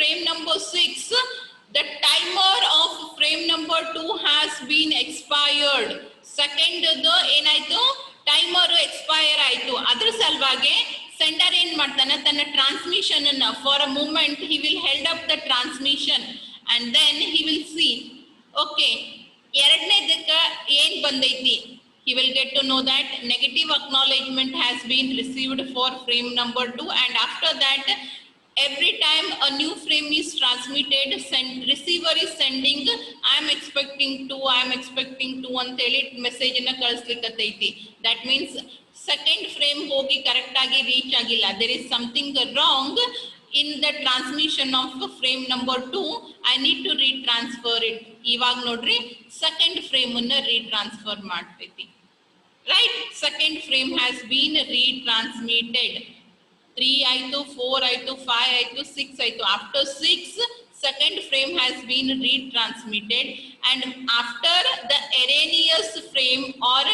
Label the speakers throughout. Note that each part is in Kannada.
Speaker 1: frame number 6, the timer of frame number 2 has been expired. Second ಏನಾಯ್ತು, ಟೈಮರ್ ಎಕ್ಸ್ಪೈರ್ ಆಯ್ತು. ಅದ್ರ ಸಲುವಾಗಿ ಸೆಂಡರ್ ಏನ್ ಮಾಡ್ತಾನೆ, ತನ್ನ ಟ್ರಾನ್ಸ್ಮಿಷನ್ ಅನ್ನ for a moment he will held up the transmission and then he will see okay ಎರಡನೇದಕ್ಕ ಏನ್ ಬಂದೈತಿ. He will get to know that negative acknowledgement has been received for frame number 2, and after that every time a new frame is transmitted, receiver is sending I am expecting 2 ಅಂತ ಹೇಳಿ ಮೆಸೇಜ್ ಅನ್ನ ಕಳಿಸ್ಲಿಕ್ಕತ್ತೈತಿ. that means second frame ಹೋಗಿ ಕರೆಕ್ಟ್ ಆಗಿ ರೀಚ್ ಆಗಿಲ್ಲ. there is something wrong in the transmission of frame number 2. I need to retransfer it. ಇವಾಗ ನೋಡ್ರಿ ಸೆಕೆಂಡ್ ಫ್ರೇಮ್ ಅನ್ನ ರೀಟ್ರಾನ್ಸ್ಫರ್ ಮಾಡ್ತೈತಿ. right, second frame has been retransmitted. 3 ಆಯ್ತು, 4 ಆಯ್ತು, 5 ಆಯ್ತು, 6 ಆಯ್ತು. after 6 second frame has been retransmitted, and after the erroneous frame or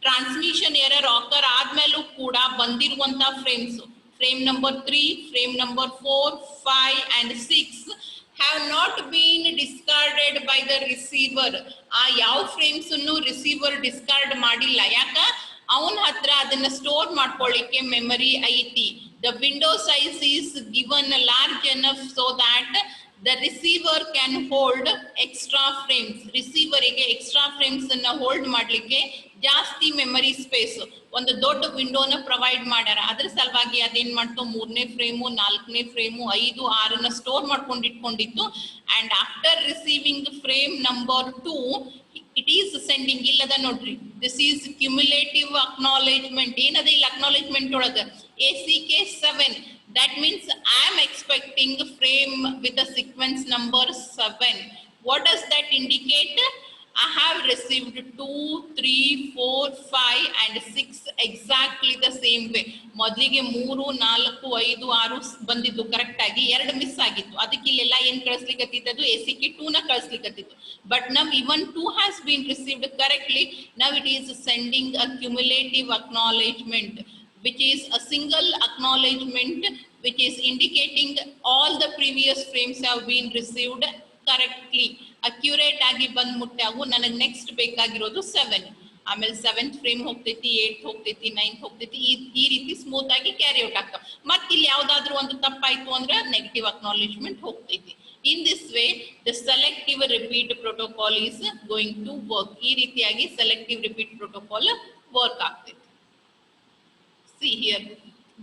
Speaker 1: transmission error occur ಆದ್ಮೇಲೂ ಕೂಡ ಬಂದಿರುವಂತ frames frame number 3, frame number 4, 5 and 6 have not been discarded by the receiver. ಆ ಯಾವ ಫ್ರೇಮ್ಸ್ ಅನ್ನು ರಿಸೀವರ್ ಡಿಸ್ಕಾರ್ಡ್ ಮಾಡಿಲ್ಲ. ಯಾಕ? ಅವನ ಹತ್ರ ಅದನ್ನ ಸ್ಟೋರ್ ಮಾಡ್ಕೊಳ್ಳಿಕ್ಕೆ ಮೆಮರಿ ಐತಿ. the window size is given large enough so that the receiver can hold extra frames. receiver ಗೆ extra frames ಅನ್ನ ಹೋಲ್ಡ್ ಮಾಡ್ಲಿಕ್ಕೆ ಜಾಸ್ತಿ ಮೆಮರಿ ಸ್ಪೇಸ್ ಒಂದು ದೊಡ್ಡ ವಿಂಡೋನ ಪ್ರೊವೈಡ್ ಮಾಡ್ಯಾರ. ಅದ್ರ ಸಲುವಾಗಿ ಅದೇನ್ ಮಾಡ್ತು, 3ನೇ ಫ್ರೇಮು, 4ನೇ ಫ್ರೇಮು, 5, 6ನ ಸ್ಟೋರ್ ಮಾಡ್ಕೊಂಡು ಇಟ್ಕೊಂಡಿತ್ತು. And after receiving frame number 2 it is sending illada nodri. this is cumulative acknowledgement. ಏನದ ಇಲ್ಲ acknowledgement ಒಳಗ ACK 7. that means I am expecting frame with the sequence number 7. what does that indicate? I have received 2, 3, 4, 5 and 6 exactly the same way. ಮೊದಲಿಗೆ 3, 4, 5, 6 ಬಂದಿದ್ದು ಕರೆಕ್ಟ್ ಆಗಿ, 2 ಮಿಸ್ ಆಗಿತ್ತು. ಅದಕ್ಕೆ ಇಲ್ಲೆಲ್ಲ ಏನ್ ಕಳಿಸ್ಲಿಕ್ಕತ್ತಿದ್ದು, ACK 2 ನ ಕಳಿಸ್ಲಿಕ್ಕತ್ತಿತ್ತು. but now even 2 has been received correctly. now it is sending a cumulative acknowledgement, which is a single acknowledgement which is indicating all the previous frames have been received correctly. Accurate ಆಗಿ ಬಂದ್ ಮುಟ್ಟಾಗು ನನಗೆ ನೆಕ್ಸ್ಟ್ ಬೇಕಾಗಿರೋದು 7. ಆಮೇಲೆ 7th ಫ್ರೇಮ್ ಹೋಗ್ತೈತಿ, 8th ಹೋಗ್ತೈತಿ, 9th ಹೋಗ್ತೈತಿ. ಈ ರೀತಿ ಸ್ಮೂತ್ ಆಗಿ ಕ್ಯಾರಿ ಔಟ್ ಆಗ್ತಾವ. ಮತ್ತೆ ಇಲ್ಲಿ ಯಾವ್ದಾದ್ರು ಒಂದು ತಪ್ಪಾಯ್ತು ಅಂದ್ರೆ ನೆಗೆಟಿವ್ ಅಕ್ನಾಲೆಜ್ಮೆಂಟ್ ಹೋಗ್ತೈತಿ. In this way the selective repeat protocol is going to work. ಈ ರೀತಿಯಾಗಿ ಸೆಲೆಕ್ಟಿವ್ ರಿಪೀಟ್ ಪ್ರೋಟೋಕಾಲ್ ವರ್ಕ್ ಆಗ್ತೈತಿ. See here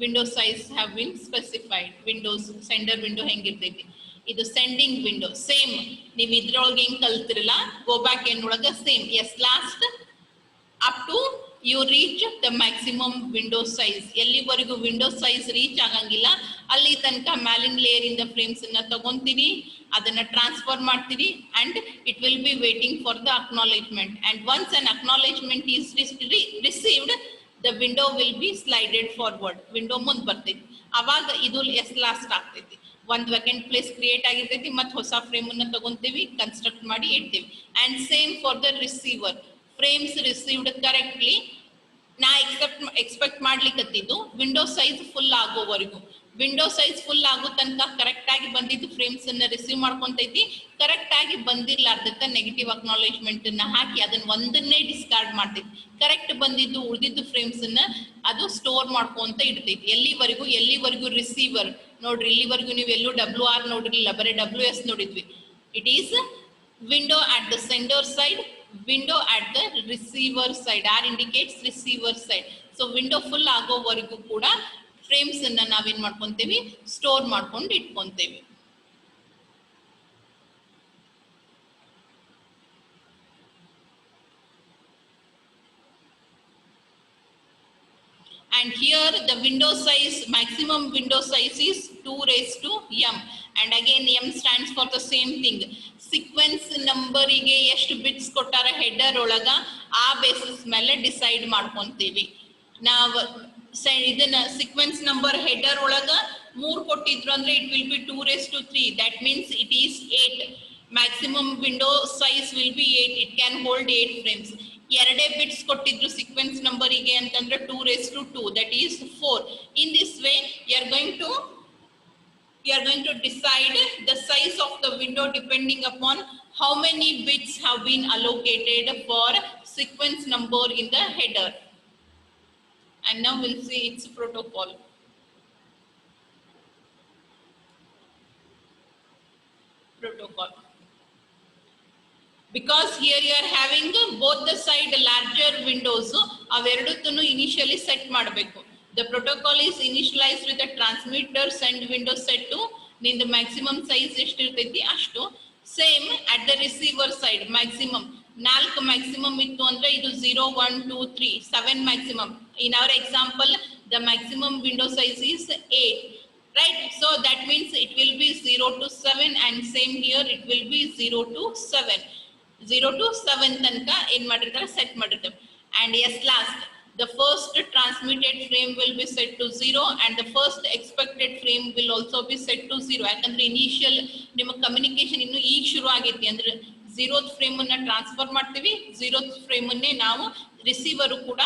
Speaker 1: window size have been specified. Windows sender window ಹೆಂಗಿರ್ತೈತಿ, ಇದು ಸೆಂಡಿಂಗ್ ವಿಂಡೋ. ಸೇಮ್ ನೀವು ಇದ್ರೊಳಗೆ ಹೆಂಗ್ ಕಲ್ತಿರಲ್ಲ, ಗೋ ಬ್ಯಾಕ್ ಏನೊಳಗ same. As last up to you reach the maximum window size. ಎಲ್ಲಿವರೆಗೂ ವಿಂಡೋ ಸೈಜ್ ರೀಚ್ ಆಗಂಗಿಲ್ಲ ಅಲ್ಲಿ ತನಕ ಮ್ಯಾಲಿನ ಲೇಯರ್ ಇಂದ ಫ್ರೇಮ್ಸ್ ಅನ್ನ ತಗೊಂತೀರಿ, ಅದನ್ನ ಟ್ರಾನ್ಸ್ಫರ್ ಮಾಡ್ತೀರಿ, and it will be waiting for the acknowledgement. And once an acknowledgement is received, the window will be slided forward. Window ಮುಂದೆ ಬರ್ತೈತಿ. ಅವಾಗ ಇದು ಎಸ್ ಲಾಸ್ಟ್ ಆಗ್ತೈತಿ. ಒಂದು ವೇಕೆಂಟ್ ಪ್ಲೇಸ್ ಕ್ರಿಯೇಟ್ ಆಗಿರ್ತೈತಿ, ಮತ್ತೆ ಹೊಸ ಫ್ರೇಮ್ ಅನ್ನ ತಗೊಂತೀವಿ, ಕನ್ಸ್ಟ್ರಕ್ಟ್ ಮಾಡಿ ಇಡ್ತೀವಿ. And same for the receiver. Frames received correctly ನಾ ಎಕ್ಸ್ಪೆಕ್ಟ್ ಮಾಡ್ಲಿಕ್ಕತ್ತಿದ್ದು ವಿಂಡೋ ಸೈಜ್ ಫುಲ್ ಆಗೋವರೆಗೂ. ವಿಂಡೋ ಸೈಜ್ ಫುಲ್ ಆಗೋ ತನಕ ಕರೆಕ್ಟ್ ಆಗಿ ಬಂದಿದ್ದು ಫ್ರೇಮ್ಸ್ ಅನ್ನ ರಿಸೀವ್ ಮಾಡ್ಕೊಂತೈತಿ. ಕರೆಕ್ಟ್ ಆಗಿ ಬಂದಿರ್ಲಾರ್ದಕ್ಕ ನೆಗೆಟಿವ್ ಅಕ್ನಾಲೆಜ್ಮೆಂಟ್ ಅನ್ನ ಹಾಕಿ ಅದನ್ನ ಒಂದನ್ನೇ ಡಿಸ್ಕಾರ್ಡ್ ಮಾಡ್ತೈತಿ. ಕರೆಕ್ಟ್ ಬಂದಿದ್ದು ಉಳಿದಿದ್ದು ಫ್ರೇಮ್ಸ್ ಅನ್ನ ಅದು ಸ್ಟೋರ್ ಮಾಡ್ಕೊಂತ ಇಡ್ತೈತಿ. ಎಲ್ಲಿವರೆಗೂ ರಿಸೀವರ್ ನೋಡ್ರಿ, ಇಲ್ಲಿವರೆಗೂ ನೀವು ಎಲ್ಲೂ WR ನೋಡಿರ್ಲಿಲ್ಲ, ಬರೀ WS ನೋಡಿದ್ವಿ. It is window at the sender side, window at the receiver side. R indicates receiver side. So window full ಆಗೋವರೆಗೂ ಕೂಡ ಫ್ರೇಮ್ಸ್ ಅನ್ನ ನಾವೇನ್ ಮಾಡ್ಕೊಂತೀವಿ, ಸ್ಟೋರ್ ಮಾಡ್ಕೊಂಡು ಇಟ್ಕೊಂತೇವೆ. And here the window size, maximum window size is 2 raised to m. And again m stands for the same thing. Sequence number ಗೆ ಎಷ್ಟು ಬಿಟ್ಸ್ ಕೊಟ್ಟಾರ ಹೆಡರ್ ಒಳಗ ಆ ಬೇಸಿಸ್ ಮೇಲೆ ಡಿಸೈಡ್ ಮಾಡ್ಕೊಂತೀವಿ. ನಾವು ಇದನ್ನ ಸೀಕ್ವೆನ್ಸ್ ನಂಬರ್ ಹೆಡರ್ ಒಳಗ 3 ಕೊಟ್ಟಿದ್ರು ಅಂದ್ರೆ it will B 2 raised to 3. that means it is 8. maximum window size will be 8. it can hold 8 frames. ಎರಡೇ ಬಿಟ್ಸ್ ಕೊಟ್ಟಿದ್ರು ಸೀಕ್ವೆನ್ಸ್ ನಂಬರ್ ಗೆ ಅಂತಂದ್ರೆ 2 raised to 2, that is 4. in this way you are going to we are going to decide the size of the window depending upon how many bits have been allocated for sequence number in the header. And now we'll see its protocol. Because here you are having both the side larger windows, averduttunu initially set ಮಾಡಬೇಕು. The protocol is initialized with the transmitter send window set to the maximum size ಎಷ್ಟು ಇರ್ತೈತಿ ಅಷ್ಟು. Same at the receiver side maximum 4 maximum ಇತ್ತು ಅಂದ್ರೆ ಇದು 0 1 2 3 7 maximum. In our example the maximum window size is 8, right? So that means it will be 0 to 7 and same here it will be 0 to 7. 0 to 7 ತನಕ ಏನ್ ಮಾಡಿರ್ತಾರೆ ಸೆಟ್ ಮಾಡಿರ್ತಾರೆ. And yes, last the first transmitted frame will be set to 0 and the first expected frame will also be set to 0. ಯಾಕಂದ್ರೆ ಇನಿಷಿಯಲ್ ನಿಮ್ಮ ಕಮ್ಯುನಿಕೇಶನ್ ಇನ್ನು ಈಗ ಶುರು ಆಗೈತಿ ಅಂದ್ರೆ 0th ಫ್ರೇಮ್ ಅನ್ನ ಟ್ರಾನ್ಸ್ಫರ್ ಮಾಡ್ತೀವಿ, 0th ಫ್ರೇಮ್ ಅನ್ನೇ ನಾವು ರಿಸೀವರ್ ಕೂಡ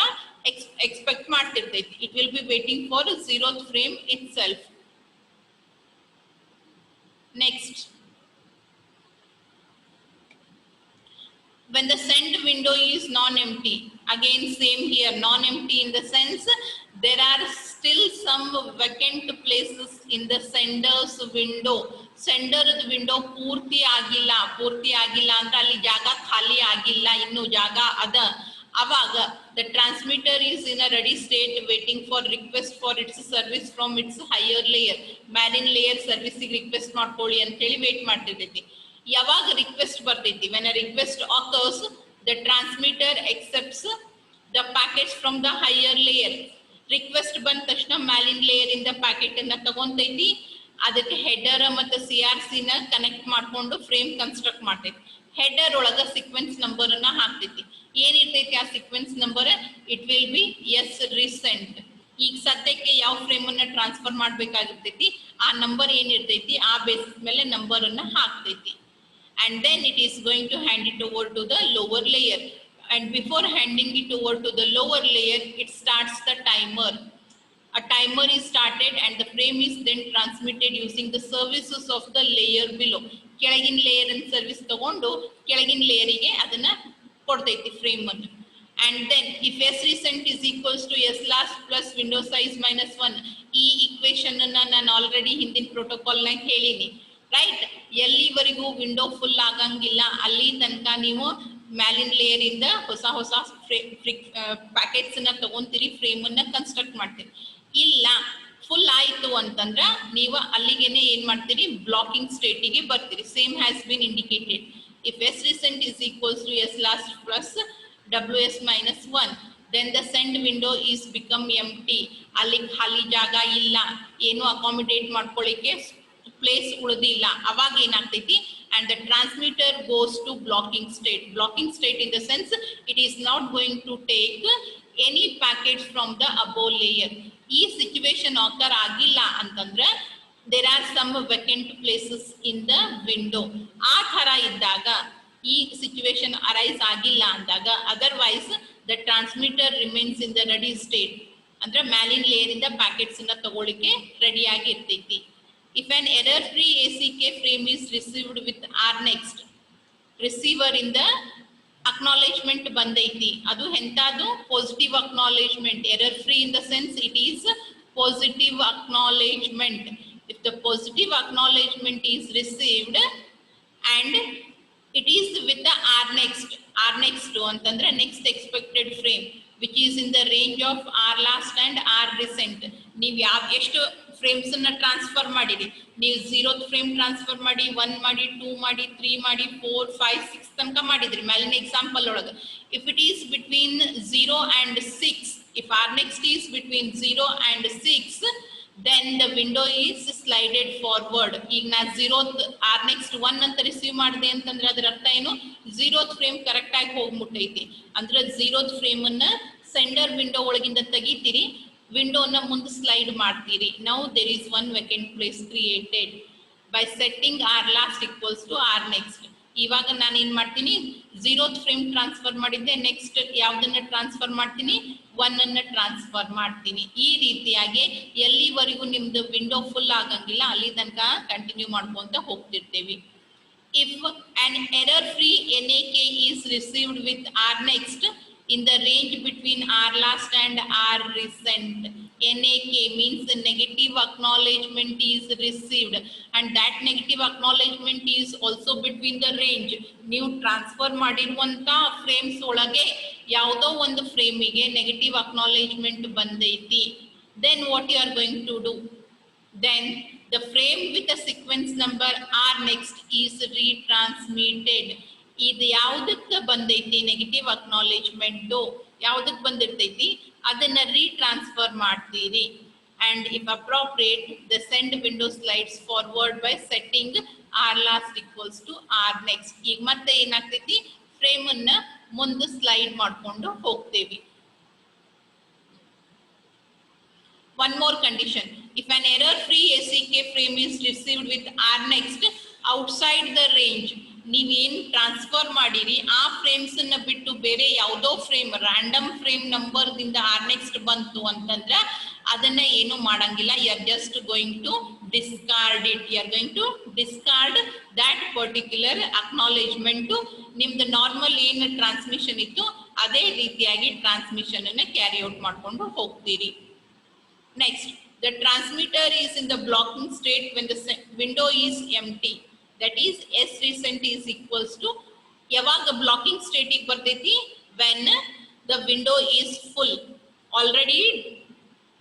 Speaker 1: ಎಕ್ಸ್ಪೆಕ್ಟ್ ಮಾಡ್ತಿರ್ತೈತಿ. It will be waiting for 0th frame itself. Next, when the send window is non-empty, again same here, non-empty in the sense there are still some vacant places in the sender's window. Sender window ಪೂರ್ತಿ ಆಗಿಲ್ಲ ಅಂದ್ರೆ ಅಲ್ಲಿ ಜಾಗ ಖಾಲಿ ಆಗಿಲ್ಲ, ಇನ್ನು ಜಾಗ ಅದ. ಅವಾಗ the transmitter is in a ready state waiting for request for its service from its higher layer. Marine layer service request ಮಾಡ್ಕೊಳ್ಳಿ ಅಂತ ಹೇಳಿ ವೇಟ್ ಮಾಡ್ತಿರ್ತೈತಿ. ಯಾವಾಗ ರಿಕ್ವೆಸ್ಟ್ ಬರ್ತೈತಿ, when a request occurs the transmitter accepts the packets from the higher layer. Request ಬಂದ ತಕ್ಷಣ ಮ್ಯಾಲಿನ್ ಲೇಯರ್ ಇಂದ ಪ್ಯಾಕೆಟ್ ಅನ್ನ ತಗೊಂತೈತಿ, ಅದಕ್ಕೆ ಹೆಡರ್ ಮತ್ತು CRC ನ ಕನೆಕ್ಟ್ ಮಾಡ್ಕೊಂಡು ಫ್ರೇಮ್ ಕನ್ಸ್ಟ್ರಕ್ಟ್ ಮಾಡ್ತೈತಿ. ಹೆಡರ್ ಒಳಗ ಸೀಕ್ವೆನ್ಸ್ ನಂಬರ್ ಅನ್ನ ಹಾಕ್ತೈತಿ. ಏನಿರ್ತೈತಿ ಆ sequence number? It will be S recent. ಈಗ ಸದ್ಯಕ್ಕೆ ಯಾವ ಫ್ರೇಮ್ ಅನ್ನ ಟ್ರಾನ್ಸ್ಫರ್ ಮಾಡ್ಬೇಕಾಗಿರ್ತೈತಿ ಆ ನಂಬರ್ ಏನಿರ್ತೈತಿ ಆ ಬೇಸಿಸ್ ಮೇಲೆ ನಂಬರ್ ಅನ್ನ ಹಾಕ್ತೈತಿ. And then it is going to hand it over to the lower layer, and before handing it over to the lower layer it starts the timer. A timer is started and the frame is then transmitted using the services of the layer below. ಕೆಳಗಿನ ಲೇಯರ್ ಅನ್ನು ಸರ್ವಿಸ್ ತಗೊಂಡು ಕೆಳಗಿನ ಲೇಯರಿಗೆ ಅದನ್ನ ಕೊಡ್ತೈತಿ ಫ್ರೇಮ್ ಅನ್ನು. And then if S recent is equals to S last plus window size minus 1, ಈ ಈಕ್ವೇಶನ್ ಅನ್ನ ನಾನು ಆಲ್ರೆಡಿ ಹಿಂದಿನ ಪ್ರೋಟೋಕಾಲ್ ನಾಗ ಹೇಳಿನಿ, ರೈಟ್? ಎಲ್ಲಿವರೆಗೂ ವಿಂಡೋ ಫುಲ್ ಆಗಂಗಿಲ್ಲ ಅಲ್ಲಿ ತನಕ ನೀವು ಮ್ಯಾಲಿನ್ ಲೇಯರ್ ಇಂದ ಹೊಸ ಪ್ಯಾಕೆಟ್ಸ್ ಅನ್ನ ತಗೊಂತೀರಿ, ಫ್ರೇಮ್ ಅನ್ನ ಕನ್ಸ್ಟ್ರಕ್ಟ್ ಮಾಡ್ತೀರಿ. ಇಲ್ಲ ಫುಲ್ ಆಯ್ತು ಅಂತಂದ್ರ ನೀವು ಅಲ್ಲಿಗೆನೆ ಏನ್ ಮಾಡ್ತೀರಿ, ಬ್ಲಾಕಿಂಗ್ ಸ್ಟೇಟಿಗೆ ಬರ್ತೀರಿ. Same has been indicated. If S recent is equals to S last plus WS minus 1, then the send window is become empty. ಅಲ್ಲಿ ಖಾಲಿ ಜಾಗ ಇಲ್ಲ, ಏನು ಅಕಾಮಿಡೇಟ್ ಮಾಡ್ಕೊಳ್ಳಿಕ್ಕೆ ಪ್ಲೇಸ್ ಉಳಿದಿಲ್ಲ. ಅವಾಗ ಏನಾಗ್ತೈತಿ, and the transmitter goes to blocking state. Blocking state in the sense it is not going to take any packets from the above layer. ಈ ಸಿಚುವೇಶನ್ ಆಕರ್ ಆಗಿಲ್ಲ ಅಂತಂದ್ರೆ there are some vacant places in the window. ಆ ತರ ಇದ್ದಾಗ, ಈ ಸಿಚುವೇಶನ್ ಅರೈಸ್ ಆಗಿಲ್ಲ ಅಂದಾಗ, otherwise the transmitter remains in the ready state, ಅಂದ್ರೆ ಮ್ಯಾಲಿನ್ ಲೇಯರ್ ಇಂದ ಪ್ಯಾಕೆಟ್ಸ್ ಅನ್ನ ತಗೊಳ್ಳಿಕ್ಕೆ ರೆಡಿ ಆಗಿ ಇರ್ತೈತಿ. If an error free ACK frame is received with RNext, receiver ಇಂದ ಅಕ್ನಾಲೇಜ್ಮೆಂಟ್ ಬಂದೈತಿ, ಅದು ಎಂತಾದು positive acknowledgement. Error free in the sense it is positive acknowledgement. If the positive acknowledgement is received and it is with the RNext ಅಂತಂದ್ರೆ next expected frame which is in the range of R last and R recent. ನೀವು ಎಷ್ಟು ಫ್ರೇಮ್ಸ್ ಅನ್ನ ಟ್ರಾನ್ಸ್ಫರ್ ಮಾಡಿರಿ, ನೀವು 0th ಫ್ರೇಮ್ ಟ್ರಾನ್ಸ್ಫರ್ ಮಾಡಿ, 1 ಮಾಡಿ, 2 ಮಾಡಿ, 3 ಮಾಡಿ, 4 5 6 ತನಕ ಮಾಡಿದ್ರಿ ಮೇಲಿನ ಎಕ್ಸಾಂಪಲ್ ಒಳಗ. If it is between 0 and 6, if RNext is between 0 and 6, then the window is slided forward. ಈಗ ನಾ 0th RNext 1 ಅಂತ ರಿಸೀವ್ ಮಾಡಿದೆ ಅಂತಂದ್ರೆ ಅದರ ಅರ್ಥ ಏನು, 0th ಫ್ರೇಮ್ ಕರೆಕ್ಟ್ ಆಗಿ ಹೋಗ್ಬಿಟ್ಟೈತಿ ಅಂದ್ರೆ 0th ಫ್ರೇಮ್ ಅನ್ನ ಸೆಂಡರ್ ವಿಂಡೋ ಒಳಗಿಂದ ತೆಗಿತೀರಿ, ವಿಂಡೋನ ಮುಂದೆ ಸ್ಲೈಡ್ ಮಾಡ್ತೀರಿ. Now there is one vacant place created by setting R last equals to R next. ಇವಾಗ ನಾನು ಏನ್ ಮಾಡ್ತೀನಿ, 0th ಫ್ರೇಮ್ ಟ್ರಾನ್ಸ್ಫರ್ ಮಾಡಿದ್ದೆ, ನೆಕ್ಸ್ಟ್ ಯಾವ್ದನ್ನ ಟ್ರಾನ್ಸ್ಫರ್ ಮಾಡ್ತೀನಿ, 1 ಅನ್ನ ಟ್ರಾನ್ಸ್ಫರ್ ಮಾಡ್ತೀನಿ. ಈ ರೀತಿಯಾಗಿ ಎಲ್ಲಿವರೆಗೂ ನಿಮ್ದು ವಿಂಡೋ ಫುಲ್ ಆಗಂಗಿಲ್ಲ ಅಲ್ಲಿ ತನಕ ಕಂಟಿನ್ಯೂ ಮಾಡ್ಕೊಂತ ಹೋಗ್ತಿರ್ತೀವಿ. If an error-free NAK is received with rnext in the range between rlast and rrecent, NAK means the negative acknowledgement is received, and that negative acknowledgement is also between the range. ನೀವು ಟ್ರಾನ್ಸ್ಫರ್ ಮಾಡಿರುವಂತ ಫ್ರೇಮ್ಸ್ ಒಳಗೆ ಯಾವುದೋ ಒಂದು ಫ್ರೇಮಿಗೆ ನೆಗೆಟಿವ್ ಅಕ್ನಾಲೇಜ್ಮೆಂಟ್ ಬಂದೈತಿ, then what you are going to do? Then the frame with a sequence number rnext is retransmitted. ಇದು ಯಾವುದಕ್ಕೆ ಬಂದೈತಿ ನೆಗೆಟಿವ್ ಅಕ್ನಾಲೇಜ್ಮೆಂಟ್, ಯಾವುದಕ್ಕೆ ಬಂದಿರ್ತೈತಿ ಅದನ್ನ ರೀಟ್ರಾನ್ಸ್ಫರ್ ಮಾಡ್ತೀರಿ. and if appropriate the send window slides forward by setting rlast equals to rnext. ಈಗ ಮತ್ತೆ ಏನಾಗ್ತೈತಿ, ಫ್ರೇಮ್ ಅನ್ನ ಮುಂದೆ ಸ್ಲೈಡ್ ಮಾಡ್ಕೊಂಡು ಹೋಗ್ತೇವಿ. One more condition, if an error-free ACK frame is received with rnext outside the range, ನೀವೇನ್ ಟ್ರಾನ್ಸ್ಫರ್ ಮಾಡಿರಿ ಆ ಫ್ರೇಮ್ಸ್ ಅನ್ನ ಬಿಟ್ಟು ಬೇರೆ ಯಾವುದೋ ಫ್ರೇಮ್ ರ್ಯಾಂಡಮ್ ಫ್ರೇಮ್ ನಂಬರ್ ದಿಂದ rnext ಬಂತು ಅಂತಂದ್ರ ಅದನ್ನ ಏನು ಮಾಡಂಗಿಲ್ಲ. You are just going to discard it. You are going to discard that particular acknowledgement. ನಿಮ್ದು ನಾರ್ಮಲ್ ಏನು ಟ್ರಾನ್ಸ್ಮಿಷನ್ ಇತ್ತು ಅದೇ ರೀತಿಯಾಗಿ ಟ್ರಾನ್ಸ್ಮಿಷನ್ ಅನ್ನ ಕ್ಯಾರಿ ಔಟ್ ಮಾಡ್ಕೊಂಡು ಹೋಗ್ತೀರಿ. Next, the transmitter is in the blocking state when the window is empty. That is, S recent is equals to, yaವಾಗ blocking state ಗೆ ಬರ್ತೈತಿ, when the window is full. Already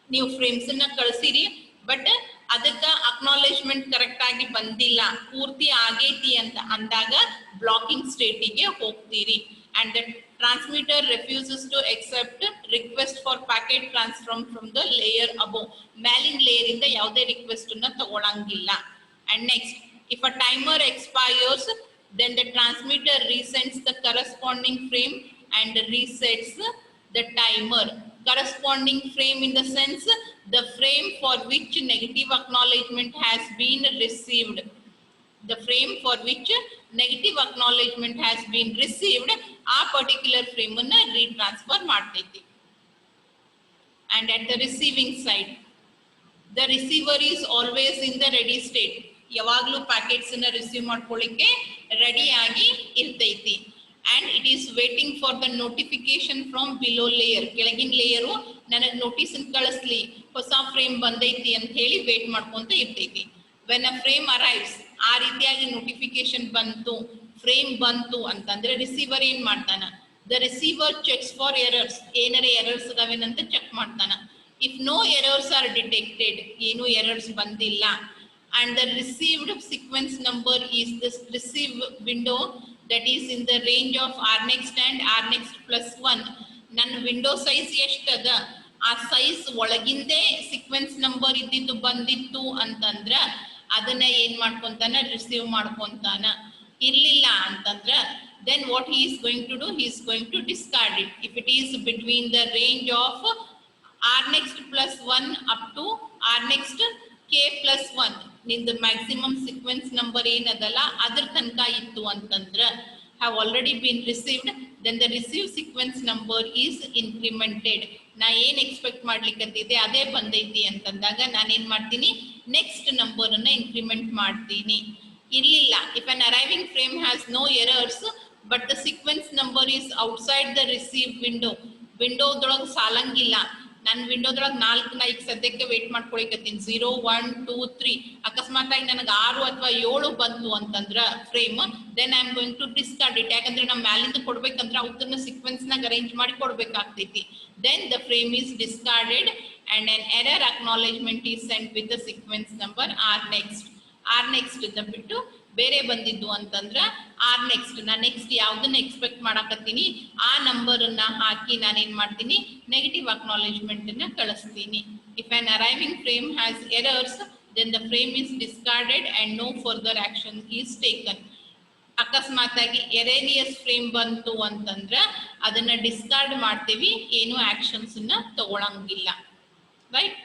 Speaker 1: ನೀವು ಫ್ರೇಮ್ಸ್ ಅನ್ನ ಕಳಿಸಿರಿ, ಬಟ್ ಅದಕ್ಕ ಅಕ್ನಾಲೇಜ್ಮೆಂಟ್ ಕರೆಕ್ಟ್ ಆಗಿ ಬಂದಿಲ್ಲ, ಪೂರ್ತಿ ಆಗೈತಿ ಅಂತ ಅಂದಾಗ ಬ್ಲಾಕಿಂಗ್ ಸ್ಟೇಟಿಗೆ ಹೋಗ್ತೀರಿ. and the transmitter refuses to accept request for packet transfer from the layer above. ಮೇಲಿನ ಲೇಯರ್ ಇಂದ ಯಾವುದೇ ರಿಕ್ವೆಸ್ಟ್ ಅನ್ನ ತಗೊಳಂಗಿಲ್ಲ. and next, if a timer expires, then the transmitter resends the corresponding frame and resets the timer. Corresponding frame in the sense the frame for which negative acknowledgement has been received. The frame for which negative acknowledgement has been received, ಆ particular frame ಅನ್ನ retransfer ಮಾಡ್ತೈತಿ. and at the receiving side, the receiver is always in the ready state. ಯಾವಾಗಲೂ ಪ್ಯಾಕೆಟ್ಸ್ ಅನ್ನ ರಿಸೀವ್ ಮಾಡ್ಕೊಳ್ಳಿಕ್ಕೆ ರೆಡಿ ಆಗಿ ಇರ್ತೈತಿ. and it is waiting for the notification from below layer. ಕೆಳಗಿನ ಲೇಯರು ನನಗೆ ನೋಟಿಸ್ ಕಳಿಸ್ಲಿ ಹೊಸ ಫ್ರೇಮ್ ಬಂದೈತಿ ಅಂತ ಹೇಳಿ ವೇಟ್ ಮಾಡ್ಕೊಂತ ಇರ್ತೈತಿ. when a frame arrives, ಆ ರೀತಿಯಾಗಿ ನೋಟಿಫಿಕೇಶನ್ ಬಂತು, ಫ್ರೇಮ್ ಬಂತು ಅಂತಂದ್ರೆ ರಿಸೀವರ್ ಏನ್ ಮಾಡ್ತಾನ, the receiver checks for errors. ಏನಾರೆ ಎರರ್ಸ್ ಅದಾವೇನಂತ ಚೆಕ್ ಮಾಡ್ತಾನ. if no errors are detected, ಏನು ಎರರ್ಸ್ ಬಂದಿಲ್ಲ, and the received sequence number is this receive window that is in the range of rnext and rnext plus 1. ನನ್ನ ವಿಂಡೋ ಸೈಜ್ ಎಷ್ಟದ, ಆ ಸೈಜ್ ಒಳಗಿಂದೇ ಸೀಕ್ವೆನ್ಸ್ ನಂಬರ್ ಇದ್ದಿದ್ದು ಬಂದಿತ್ತು ಅಂತಂದ್ರ ಅದನ್ನ ಏನ್ ಮಾಡ್ಕೊಂತಾನ, ರಿಸೀವ್ ಮಾಡ್ಕೊಂತಾನ. ಇರ್ಲಿಲ್ಲ ಅಂತಂದ್ರ then what he is going to do, he is going to discard it. if it is between the range of rnext plus 1 up to rnext k plus 1, ನಿಂದು ಮ್ಯಾಕ್ಸಿಮಮ್ ಸೀಕ್ವೆನ್ಸ್ ನಂಬರ್ ಏನದಲ್ಲ ಅದ್ರ ತನಕ ಇತ್ತು ಅಂತಂದ್ರ have already been received, then the received sequence number is incremented. ನಾ ಏನ್ ಎಕ್ಸ್ಪೆಕ್ಟ್ ಮಾಡ್ಲಿಕ್ಕಂತಿದೆ ಅದೇ ಬಂದೈತಿ ಅಂತಂದಾಗ ನಾನು ಏನ್ ಮಾಡ್ತೀನಿ, ನೆಕ್ಸ್ಟ್ ನಂಬರ್ ಅನ್ನ ಇನ್ಕ್ರಿಮೆಂಟ್ ಮಾಡ್ತೀನಿ. ಇರ್ಲಿಲ್ಲ, if an arriving frame has no errors but the sequence number is outside the receive window, ವಿಂಡೋದೊಳಗೆ ಸಾಲಂಗಿಲ್ಲ, ನನ್ನ ವಿಂಡೋದೊಳಗೆ 4 ನಾ ಈಗ ಸದ್ಯಕ್ಕೆ ವೇಟ್ ಮಾಡ್ಕೊಳಿಕತ್ತೀನಿ, 0 1 2 3, ಅಕಸ್ಮಾತ್ ಆಗಿ ನನಗೆ 6 ಅಥವಾ 7 ಬಂತು ಅಂತಂದ್ರ frame, then I am going to discard it. ಯಾಕಂದ್ರೆ ನಮ್ಮ ಮ್ಯಾಲಿಂದ ಕೊಡ್ಬೇಕಂದ್ರ ಅವನ್ನ ಸೀಕ್ವೆನ್ಸ್ ನಾಗ ಅರೇಂಜ್ ಮಾಡಿ ಕೊಡ್ಬೇಕಾಗ್ತೈತಿ. Then the frame is discarded and an error acknowledgement is sent with the sequence number rnext. rnext ಬಿಟ್ಟು ಬೇರೆ ಬಂದಿದ್ದು ಅಂತಂದ್ರ rnext, ನಾನು ನೆಕ್ಸ್ಟ್ ಯಾವ್ದನ್ನ ಎಕ್ಸ್ಪೆಕ್ಟ್ ಮಾಡಕತ್ತೀನಿ ಆ ನಂಬರ್ ಅನ್ನ ಹಾಕಿ ನಾನೇನ್ ಮಾಡ್ತೀನಿ, ನೆಗೆಟಿವ್ ಅಕ್ನಾಲೇಜ್ಮೆಂಟ್ ಅನ್ನ ಕಳಿಸ್ತೀನಿ. if an arriving frame has errors, then the frame is discarded and no further action is taken. ಅಕಸ್ಮಾತ್ ಆಗಿ ಎರೇನಿಯಸ್ ಫ್ರೇಮ್ ಬಂತು ಅಂತಂದ್ರ ಅದನ್ನ ಡಿಸ್ಕಾರ್ಡ್ ಮಾಡ್ತೀವಿ, ಏನು ಆಕ್ಷನ್ಸ್ ಅನ್ನ ತಗೊಳಂಗಿಲ್ಲ. ರೈಟ್,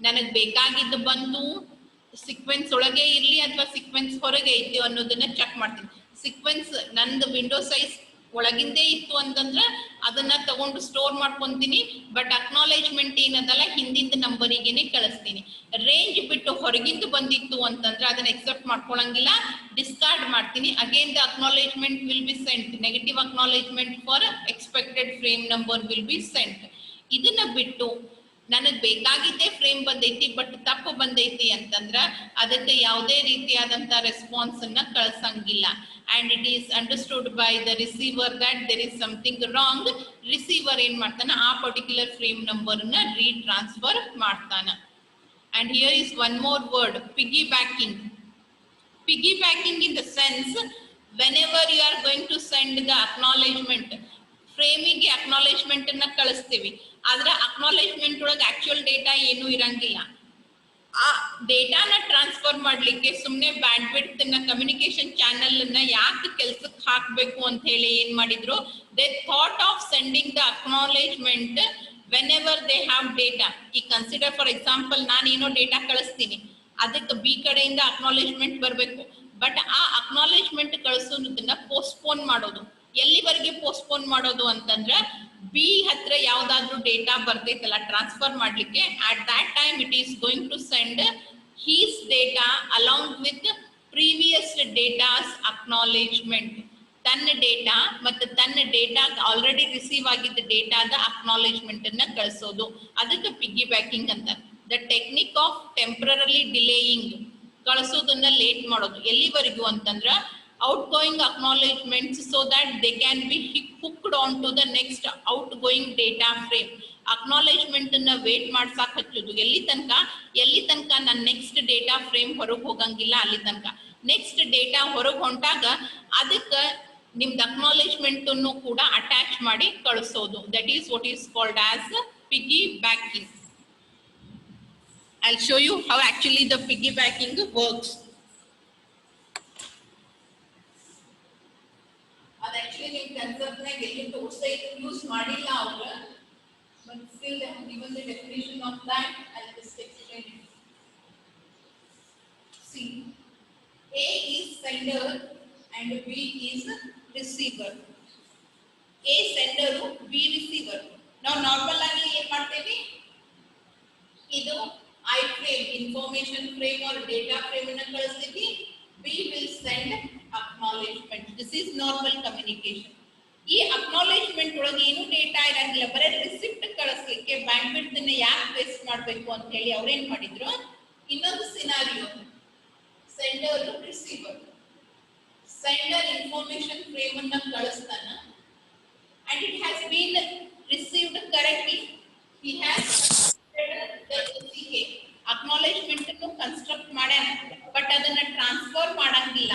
Speaker 1: ನನಗೆ ಬೇಕಾಗಿದ್ದು ಬಂತು, ಸೀಕ್ವೆನ್ಸ್ ಒಳಗೆ ಇರ್ಲಿ ಅಥವಾ ಸೀಕ್ವೆನ್ಸ್ ಹೊರಗೆ ಐತಿ ಅನ್ನೋದನ್ನ ಚೆಕ್ ಮಾಡ್ತೀನಿ. ಸೀಕ್ವೆನ್ಸ್ ನಂದು ವಿಂಡೋ ಸೈಜ್ ಒಳಗಿಂದೇ ಇತ್ತು ಅಂತಂದ್ರೆ ಅದನ್ನ ತಗೊಂಡು ಸ್ಟೋರ್ ಮಾಡ್ಕೊಂತೀನಿ. ಬಟ್ ಅಕ್ನಾಲೇಜ್ಮೆಂಟ್ ಏನದಲ್ಲ ಹಿಂದಿಂದ ನಂಬರಿಗೆನೆ ಕಳಿಸ್ತೀನಿ. ರೇಂಜ್ ಬಿಟ್ಟು ಹೊರಗಿಂದ ಬಂದಿತ್ತು ಅಂತಂದ್ರೆ ಅದನ್ನ ಎಕ್ಸೆಪ್ಟ್ ಮಾಡ್ಕೊಳಂಗಿಲ್ಲ, ಡಿಸ್ಕಾರ್ಡ್ ಮಾಡ್ತೀನಿ. Again the acknowledgement will be scent. Negative acknowledgement for expected frame number will be scent. ಇದನ್ನ ಬಿಟ್ಟು ನನಗೆ ಬೇಕಾಗಿದ್ದೇ ಫ್ರೇಮ್ ಬಂದೈತಿ ಬಟ್ ತಪ್ಪು ಬಂದೈತಿ ಅಂತಂದ್ರ ಅದಕ್ಕೆ ಯಾವುದೇ ರೀತಿಯಾದಂತ ರೆಸ್ಪಾನ್ಸ್ ಅನ್ನ ಕಳ್ಸಂಗಿಲ್ಲ. And it is understood by the receiver that there is something wrong. Receiver ಏನ್ ಮಾಡ್ತಾನ, ಆ ಪರ್ಟಿಕ್ಯುಲರ್ ಫ್ರೇಮ್ ನಂಬರ್ ನ ರೀಟ್ರಾನ್ಸ್ಫರ್ ಮಾಡ್ತಾನ. And here is one more word, piggybacking. Piggybacking in the sense, whenever you are going to send the acknowledgement, ಫ್ರೇಮಿಗೆ ಅಕ್ನಾಲೇಜ್ಮೆಂಟ್ ಅನ್ನ ಕಳಿಸ್ತೀವಿ. ಆದ್ರೆ ಅಕ್ನಾಲೇಜ್ಮೆಂಟ್ ಒಳಗೆ ಆಕ್ಚುಯಲ್ ಡೇಟಾ ಏನು ಇರಂಗಿಲ್ಲ. ಆ ಡೇಟಾನ ಟ್ರಾನ್ಸ್ಫರ್ ಮಾಡ್ಲಿಕ್ಕೆ ಸುಮ್ಮನೆ ಬ್ಯಾಂಡ್ ವಿಡ್ತ್ ನ ಕಮ್ಯುನಿಕೇಶನ್ ಚಾನೆಲ್ ಅನ್ನ ಯಾಕೆ ಕೆಲ್ಸಕ್ಕೆ ಹಾಕ್ಬೇಕು ಅಂತ ಹೇಳಿ ಏನ್ ಮಾಡಿದ್ರು, they thought of sending the acknowledgement whenever they have data. ಈ ಕನ್ಸಿಡರ್ ಫಾರ್ ಎಕ್ಸಾಂಪಲ್ ನಾನು ಏನೋ ಡೇಟಾ ಕಳಿಸ್ತೀನಿ, ಅದಕ್ಕೆ ಬಿ ಕಡೆಯಿಂದ ಅಕ್ನಾಲೇಜ್ಮೆಂಟ್ ಬರಬೇಕು. ಬಟ್ ಆ ಅಕ್ನಾಲೇಜ್ಮೆಂಟ್ ಕಳಿಸೋದನ್ನ ಪೋಸ್ಟ್ಪೋನ್ ಮಾಡೋದು. ಎಲ್ಲಿವರೆಗೆ ಪೋಸ್ಟ್ಪೋನ್ ಮಾಡೋದು ಅಂತಂದ್ರೆ ಬಿ ಹತ್ರ ಯಾವ್ದಾದ್ರು ಡೇಟಾ ಬರ್ತೈತಲ್ಲ ಟ್ರಾನ್ಸ್ಫರ್ ಮಾಡ್ಲಿಕ್ಕೆ, at that time it is going to send his data along with previous datas acknowledgement. ತನ್ನ ಡೇಟಾ ಮತ್ತು ತನ್ನ ಡೇಟಾ ಆಲ್ರೆಡಿ ರಿಸೀವ್ ಆಗಿದ್ದ ಡೇಟಾದ ಅಕ್ನಾಲೇಜ್ಮೆಂಟ್ ಅನ್ನ ಕಳಿಸೋದು. ಅದಕ್ಕೆ ಪಿಗ್ಗಿ ಬ್ಯಾಕಿಂಗ್ ಅಂತ. The technique of temporary delaying, ಕಳಿಸೋದನ್ನ ಲೇಟ್ ಮಾಡೋದು. ಎಲ್ಲಿವರೆಗೂ ಅಂತಂದ್ರ outgoing acknowledgements so that they can be hooked on to the next outgoing data frame. acknowledgement ಅನ್ನ ವೇಟ್ ಮಾಡ್ಸಾಕ್ ಹಚ್ಚೋದು. ಎಲ್ಲಿ ತನಕ ನನ್ನ ನೆಕ್ಸ್ಟ್ ಡೇಟಾ ಫ್ರೇಮ್ ಹೊರಗೆ ಹೋಗಂಗಿಲ್ಲ ಅಲ್ಲಿ ತನಕ. ನೆಕ್ಸ್ಟ್ ಡೇಟಾ ಹೊರಗೆ ಹೊಂಟಾಗ ಅದಕ್ಕೆ ನಿಮ್ದು ಅಕ್ನಾಲೇಜ್ಮೆಂಟ್ ಅನ್ನು ಕೂಡ ಅಟ್ಯಾಚ್ ಮಾಡಿ ಕಳಿಸೋದು. That is what is called as piggybacking. I'll show you how actually the piggybacking works. Actually in concept na gelli tools use madilla avru, but still they have given the definition of that. I'll just explain it. See, A is sender and B is receiver. A sender, B receiver. Now normal agi ಏನು ಮಾಡ್ತೇವೆ, ಇದು I frame, information frame or data frame ಅನ್ನು ಕಳಿಸ್ತೀವಿ. B will send acknowledgement. This is normal communication. ಈ ಅಕ್ನಾಲೇಜ್ಮೆಂಟ್ ಒಳಗೆ ಏನು ಡೇಟಾ ಇರಂಗಿಲ್ಲ, ಬರೀ ರಿಸಿಪ್ಟ್ ಕಳಿಸ್ಲಿಕ್ಕೆ ಬ್ಯಾಂಡ್ ವಿಡ್ತ್ ಅನ್ನ ಯಾಕೆ ವೇಸ್ಟ್ ಮಾಡಬೇಕು ಅಂತ ಹೇಳಿ ಅವ್ರೇನ್ ಮಾಡಿದ್ರು, ಇನ್ನೊಂದು scenario, sender receiver. Sender information frame ಅನ್ನ ಕಳಿಸ್ತಾನ and it has been received correctly. He has acknowledgement ಅನ್ನು ಕನ್ಸ್ಟ್ರಕ್ಟ್ ಮಾಡ್ಯಾನ, ಬಟ್ ಅದನ್ನ ಟ್ರಾನ್ಸ್ಫರ್ ಮಾಡಂಗಿಲ್ಲ.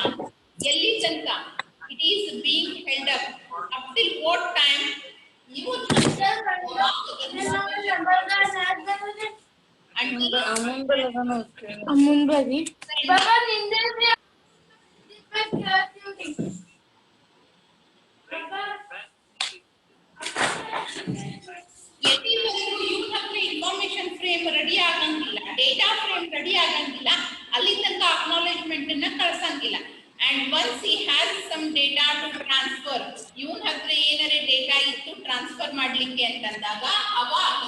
Speaker 1: ಎಲ್ಲಿ ತನಕ it is being held up till what time ನೀವು ಇನ್ಫಾರ್ಮೇಶನ್ ಫ್ರೇಮ್ ರೆಡಿ ಆಗಂಗಿಲ್ಲ, ಡೇಟಾ ಫ್ರೇಮ್ ರೆಡಿ ಆಗಂಗಿಲ್ಲ, ಅಲ್ಲಿ ತನಕ ಅಕ್ನಾಲೇಜ್ಮೆಂಟ್ ಅನ್ನ ಕಳ್ಸಂಗಿಲ್ಲ. And once he has some data to transfer, ಇವನ್ ಹತ್ರ ಏನಾರೆ ಡೇಟಾ ಇತ್ತು ಟ್ರಾನ್ಸ್ಫರ್ ಮಾಡ್ಲಿಕ್ಕೆ ಅಂತಂದಾಗ ಅವಾಗ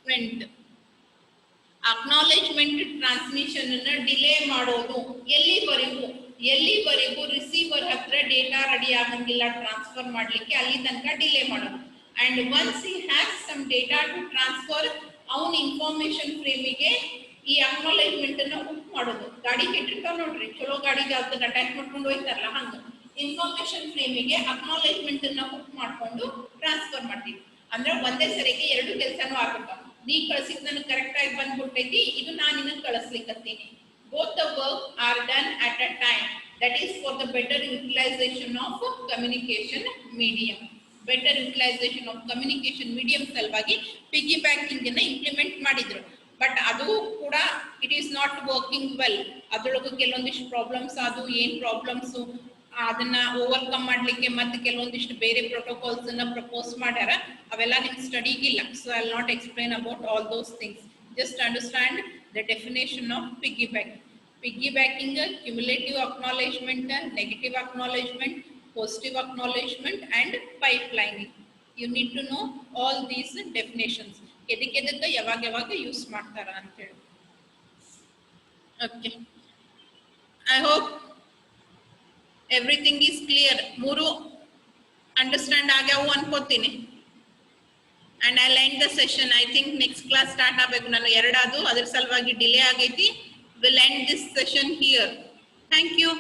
Speaker 1: ಫ್ರೇಮಿಗೆ ಅಕ್ನಾಲೇಜ್ಮೆಂಟ್ ಟ್ರಾನ್ಸ್ಮಿಷನ್ ಅನ್ನ ಡಿಲೇ ಮಾಡೋದು. ಎಲ್ಲಿವರೆಗೂ ರಿಸೀವರ್ ಹತ್ರ ಡೇಟಾ ರೆಡಿ ಆಗಂಗಿಲ್ಲ ಟ್ರಾನ್ಸ್ಫರ್ ಮಾಡ್ಲಿಕ್ಕೆ, ಅಲ್ಲಿ ತನಕ ಡಿಲೇ ಮಾಡೋದು. And once he has some data to transfer, ಅವನ ಇನ್ಫಾರ್ಮೇಶನ್ ಫ್ರೇಮಿಗೆ ಈ ಅಕ್ನಾಲೇಜ್ಮೆಂಟ್ ಅನ್ನ ಹುಕ್ ಮಾಡೋದು. ಗಾಡಿ ಕೆಟ್ಟಿರ್ತಾವ ನೋಡ್ರಿ, ಚಲೋ ಗಾಡಿಗೆ ಅದನ್ನ ಅಟ್ಯಾಚ್ ಮಾಡ್ಕೊಂಡು ಹೋಗ್ತಾರಲ್ಲ, ಹಂಗ ಇನ್ಫಾರ್ಮೇಶನ್ ಫ್ರೇಮಿಗೆ ಅಕ್ನಾಲೇಜ್ಮೆಂಟ್ ಅನ್ನ ಹುಕ್ ಮಾಡ್ಕೊಂಡು ಟ್ರಾನ್ಸ್ಫರ್ ಮಾಡ್ತೀವಿ. ಅಂದ್ರೆ ಒಂದೇ ಸರಿಗೆ ಎರಡು ಕೆಲಸನೂ ಆಗ್ಬಿಡ್ತಾವ. ನೀ ಕಳಿಸಿದ್ ನನಗೆ ಕರೆಕ್ಟ್ ಆಗಿ ಬಂದ್ಬಿಟ್ಟೈತಿ, ಇದು ನಾನು ನಿನಗೆ ಕಳಿಸ್ಲಿಕ್ಕತ್ತೀನಿ. Both the work are done at a time. That is for the better utilization of communication medium. Better utilization of communication medium ಸಲುವಾಗಿ ಪಿಗ್ಗಿಬ್ಯಾಕಿಂಗ್ ಅನ್ನ ಇಂಪ್ಲಿಮೆಂಟ್ ಮಾಡಿದ್ರು. ಬಟ್ ಅದು ಕೂಡ it is not working well. ಅದ್ರೊಳಗೆ ಕೆಲವೊಂದಿಷ್ಟು ಪ್ರಾಬ್ಲಮ್ಸ್ ಅದು. ಏನ್ ಪ್ರಾಬ್ಲಮ್ಸ್? ಅದನ್ನ ಓವರ್ಕಮ್ ಮಾಡ್ಲಿಕ್ಕೆ ಮತ್ತೆ ಕೆಲವೊಂದಿಷ್ಟು ಬೇರೆ ಪ್ರೋಟೋಕಾಲ್ಸ್ ಅನ್ನ ಪ್ರಪೋಸ್ ಮಾಡ್ಯಾರ. ಅವೆಲ್ಲ ನಿಮ್ ಸ್ಟಡಿಗಿಲ್ಲ. So I will not explain about all those things. Just understand the definition of piggybacking. Piggybacking, cumulative acknowledgement, negative acknowledgement, positive acknowledgement, and pipelining. You need to know all these definitions. ಎದಕ್ಕೆ ಯಾವಾಗ ಯೂಸ್ ಮಾಡ್ತಾರ ಅಂತ ಹೇಳಿ. Okay. I hope everything is clear. ಮೂರು ಅಂಡರ್ಸ್ಟ್ಯಾಂಡ್ ಆಗ್ಯಾವು ಅನ್ಕೋತೀನಿ. And I'll end the session. I think next class start ಆಗಬೇಕು. ನಾನು ಎರಡಾದು ಅದ್ರ ಸಲುವಾಗಿ ಡಿಲೇ ಆಗೈತಿ. We'll end this session here. Thank you.